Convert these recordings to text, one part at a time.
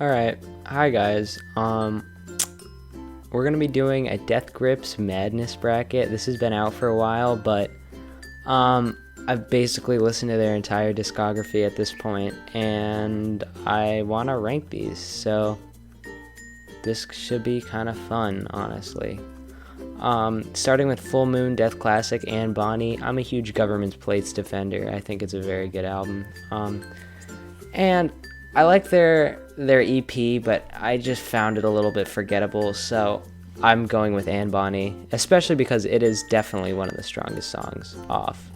Alright, hi guys. We're gonna be doing a Death Grips Madness bracket. This has been out for a while, but I've basically listened to their entire discography at this point, and I want to rank these. So this should be kind of fun, honestly. Starting with Full Moon, Death Classic, and Bonnie. I'm a huge Government's Plates defender. I think it's a very good album. And I like their EP, but I just found it a little bit forgettable, so I'm going with Anne Bonny, especially because it is definitely one of the strongest songs off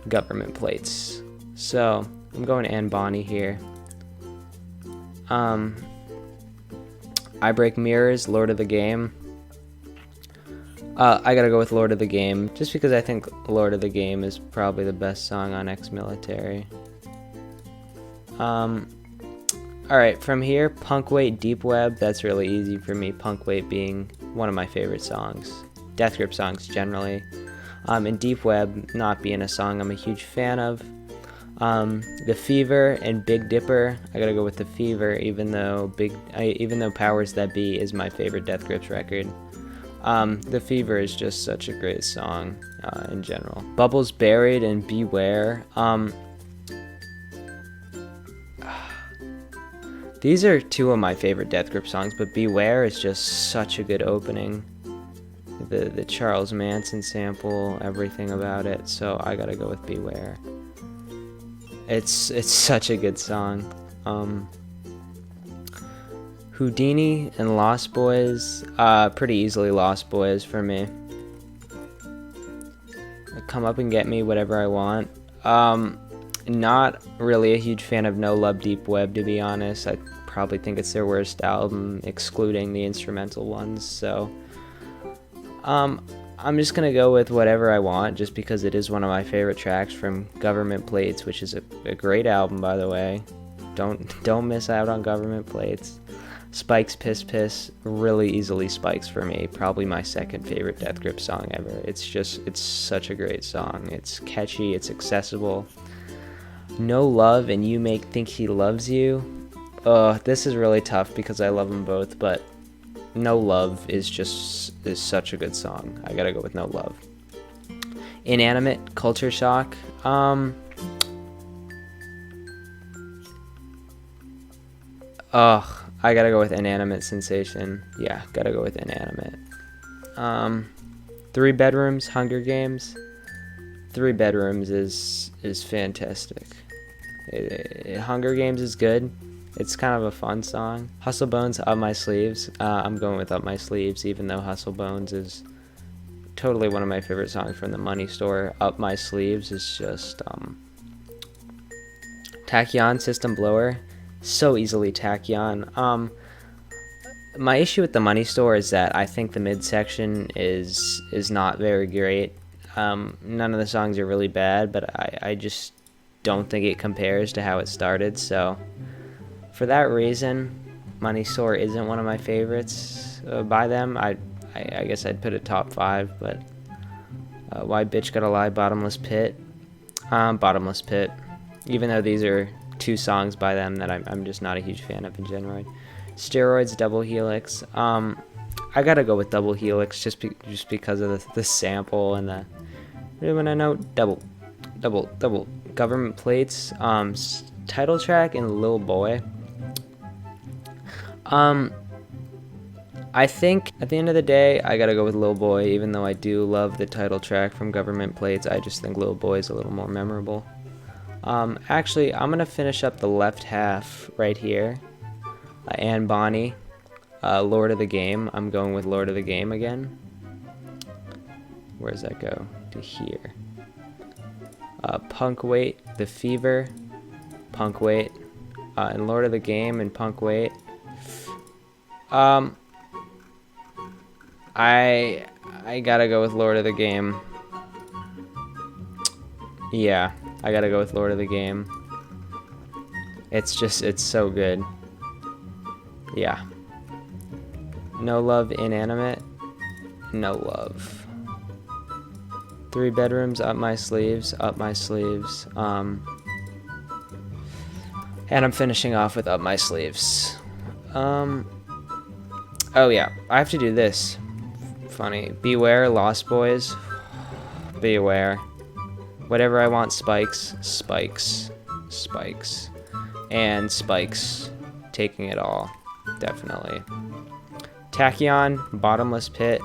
Government Plates. So I'm going Anne Bonny here. I Break Mirrors, Lord of the Game. I gotta go with Lord of the Game, just because I think Lord of the Game is probably the best song on Ex-Military. Alright, from here, Punkweight, Deep Web. That's really easy for me, Punkweight being one of my favorite songs. Death Grip songs, generally. And Deep Web not being a song I'm a huge fan of. The Fever and Big Dipper. I gotta go with The Fever, even though Powers That Be is my favorite Death Grips record. The Fever is just such a great song in general. Bubbles Buried and Beware. These are two of my favorite Death Grip songs, but Beware is just such a good opening. The Charles Manson sample, everything about it, so I gotta go with Beware. It's such a good song. Houdini and Lost Boys, pretty easily Lost Boys for me. Come Up and Get Me, Whatever I Want. Not really a huge fan of No Love Deep Web, to be honest. I probably think it's their worst album, excluding the instrumental ones, so I'm just gonna go with Whatever I Want, just because it is one of my favorite tracks from Government Plates, which is a great album, by the way. Don't miss out on Government Plates. Spikes Piss Piss really easily spikes for me, probably my second favorite Death Grip song ever. It's such a great song. It's catchy, it's accessible. No Love and You Make Think He Loves You. This is really tough because I love them both, but No Love is such a good song. I gotta go with No Love. Inanimate, Culture Shock. I gotta go with Inanimate Sensation. Yeah, gotta go with Inanimate. Three Bedrooms, Hunger Games. Three Bedrooms is fantastic. Hunger Games is good. It's kind of a fun song. Hustle Bones, Up My Sleeves. I'm going with Up My Sleeves, even though Hustle Bones is totally one of my favorite songs from the Money Store. Up My Sleeves is just Tachyon, System Blower. So easily Tachyon. My issue with the Money Store is that I think the midsection is not very great. None of the songs are really bad, but I just don't think it compares to how it started, so for that reason, Money Store isn't one of my favorites by them. I guess I'd put it top 5, but Why Bitch Gotta Lie, Bottomless Pit. Bottomless Pit, even though these are two songs by them that I'm just not a huge fan of in general. Steroids, Double Helix. I gotta go with Double Helix just because of the sample and the when I know double Government Plates. Title track and Lil Boy. I think at the end of the day, I gotta go with Lil Boy, even though I do love the title track from Government Plates. I just think Lil Boy is a little more memorable. Actually, I'm gonna finish up the left half right here. Anne Bonny, Lord of the Game. I'm going with Lord of the Game again. Where does that go? To here. Punkweight, The Fever, Punkweight, and Lord of the Game and Punkweight. I gotta go with Lord of the Game. Yeah, I gotta go with Lord of the Game. It's so good. Yeah. No Love, Inanimate. No Love. Three Bedrooms, Up My Sleeves, Up My Sleeves. And I'm finishing off with Up My Sleeves. Oh yeah, I have to do this. Funny. Beware, Lost Boys. Beware. Whatever I want, spikes, spikes, spikes, and spikes. Taking it all, definitely. Tachyon, Bottomless Pit.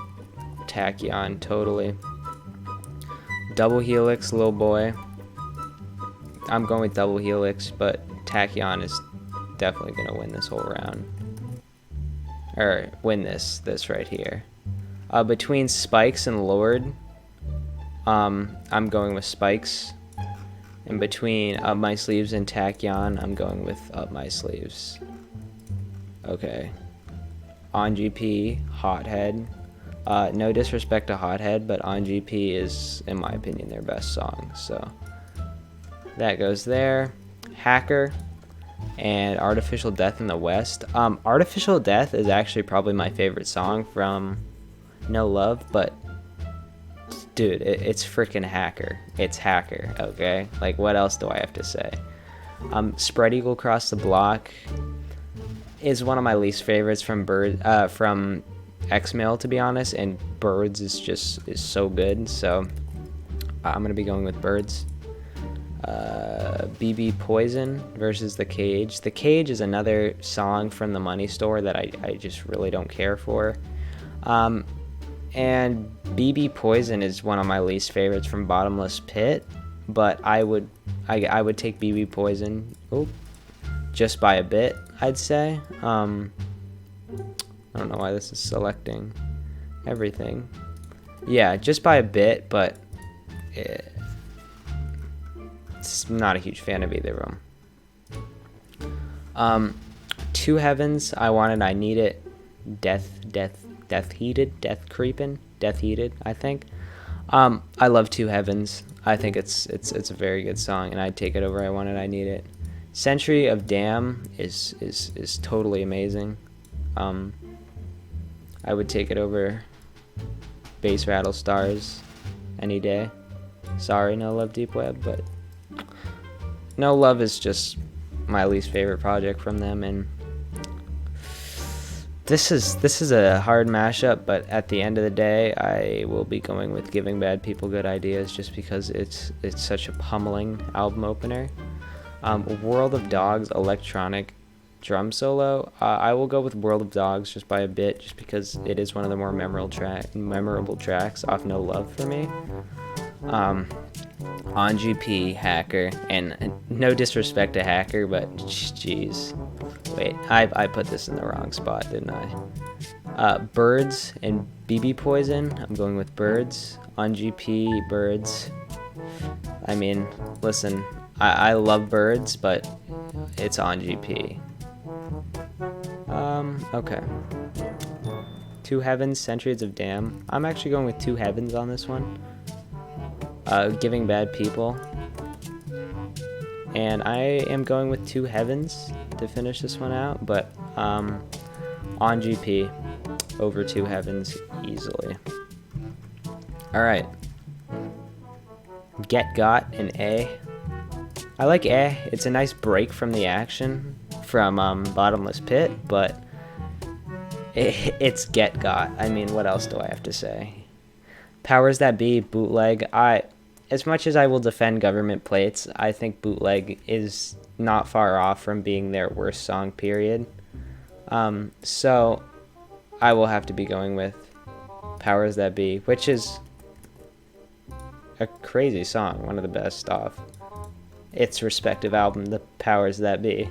Tachyon, totally. Double Helix, Lil Boy. I'm going with Double Helix, but Tachyon is definitely gonna win this whole round. Or win this right here. Between Spikes and Lord, I'm going with Spikes. And between Up My Sleeves and Tachyon, I'm going with Up My Sleeves. Okay. On GP, Hothead. No disrespect to Hothead, but On GP is, in my opinion, their best song. So that goes there. Hacker and Artificial Death in the West. Artificial Death is actually probably my favorite song from No Love, but dude, it's freaking Hacker. It's Hacker, okay? Like, what else do I have to say? Spread Eagle Across the Block is one of my least favorites from X-Mail, to be honest, and Birds is so good, so I'm gonna be going with Birds. BB Poison versus The Cage. The Cage is another song from the Money Store that I just really don't care for. And BB Poison is one of my least favorites from Bottomless Pit, but I would take BB Poison just by a bit, I'd say. I don't know why this is selecting everything. Yeah, just by a bit, but it's not a huge fan of either of them. Two Heavens, I Want It, I Need It, Death Heated, Death Creepin', Death Heated, I think. I love Two Heavens. I think it's a very good song, and I'd take it over I Want It, I Need It. Century of Damn is totally amazing. I would take it over Bass Rattle Stars any day. Sorry, No Love Deep Web, but No Love is just my least favorite project from them, and this is a hard mashup, but at the end of the day, I will be going with Giving Bad People Good Ideas just because it's such a pummeling album opener. World of Dogs electronic drum solo. I will go with World of Dogs just by a bit, just because it is one of the more memorable tracks off No Love for me. On GP, Hacker, and no disrespect to Hacker, but jeez, wait, I put this in the wrong spot, didn't I? Birds and BB Poison. I'm going with Birds. On GP, Birds. I mean, listen, I love Birds, but it's on GP. Okay. Two Heavens, Centuries of Damn. I'm actually going with Two Heavens on this one. Giving Bad People. And I am going with Two Heavens to finish this one out, but on GP over Two Heavens easily. Alright. Get Got and A. I like A. It's a nice break from the action from Bottomless Pit, but it's Get Got. I mean, what else do I have to say? Powers That Be, Bootleg. As much as I will defend Government Plates, I think Bootleg is not far off from being their worst song, period. So I will have to be going with Powers That Be, which is a crazy song, one of the best off its respective album, The Powers That Be.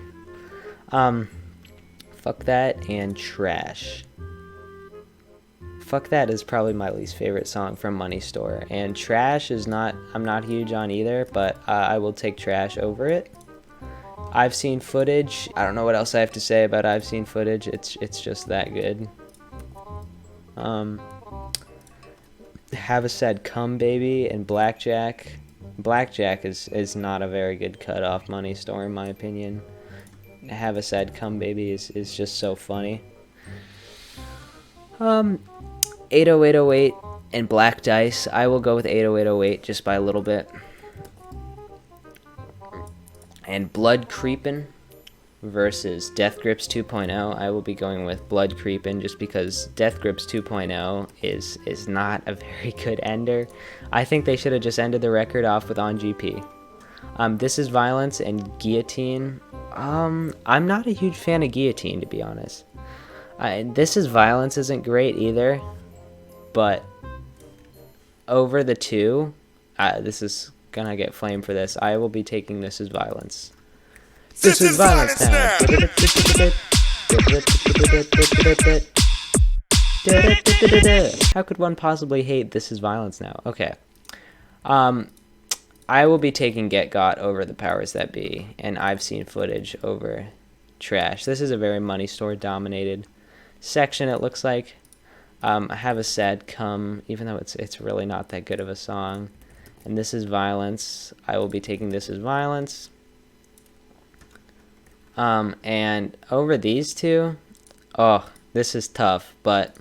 Fuck That and Trash. Fuck That is probably my least favorite song from Money Store, and Trash is not, I'm not huge on either, but I will take Trash over it. I've Seen Footage. I don't know what else I have to say about I've Seen Footage. It's just that good. Have a Said Come Baby and Blackjack. Blackjack is not a very good cut off Money Store in my opinion. Have a Said Come Baby is just so funny. 80808 and Black Dice. I will go with 80808 just by a little bit. And Blood Creepin'. versus Death Grips 2.0, I will be going with Blood Creepin' just because Death Grips 2.0 is not a very good ender. I think they should have just ended the record off with On GP. This is Violence and Guillotine. I'm not a huge fan of Guillotine, to be honest. This is Violence isn't great either, but over the two, this is gonna get flamed for this. I will be taking This is Violence. This is Violence now. How could one possibly hate This is Violence now? Okay. I will be taking Get Got over The Powers That Be, and I've Seen Footage over Trash. This is a very Money Store dominated section, it looks like. I have a Sad Come, even though it's really not that good of a song. And This is Violence. I will be taking This is Violence. And over these two, oh, this is tough, but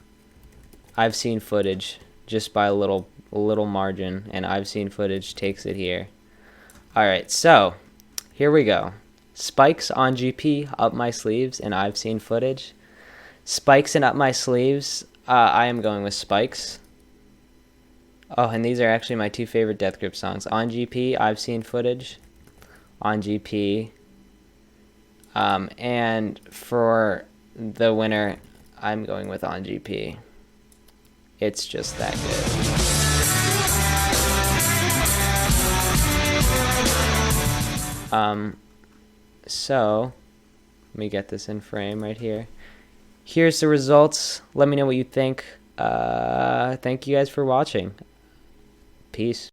I've Seen Footage just by a little margin, and I've Seen Footage takes it here. Alright, so here we go. Spikes, On GP, Up My Sleeves, and I've Seen Footage. Spikes and Up My Sleeves, I am going with Spikes. Oh, and these are actually my two favorite Death Grip songs. On GP, I've Seen Footage. On GP. And for the winner, I'm going with On GP. It's just that good. So let me get this in frame right here. Here's the results. Let me know what you think. Thank you guys for watching. Peace.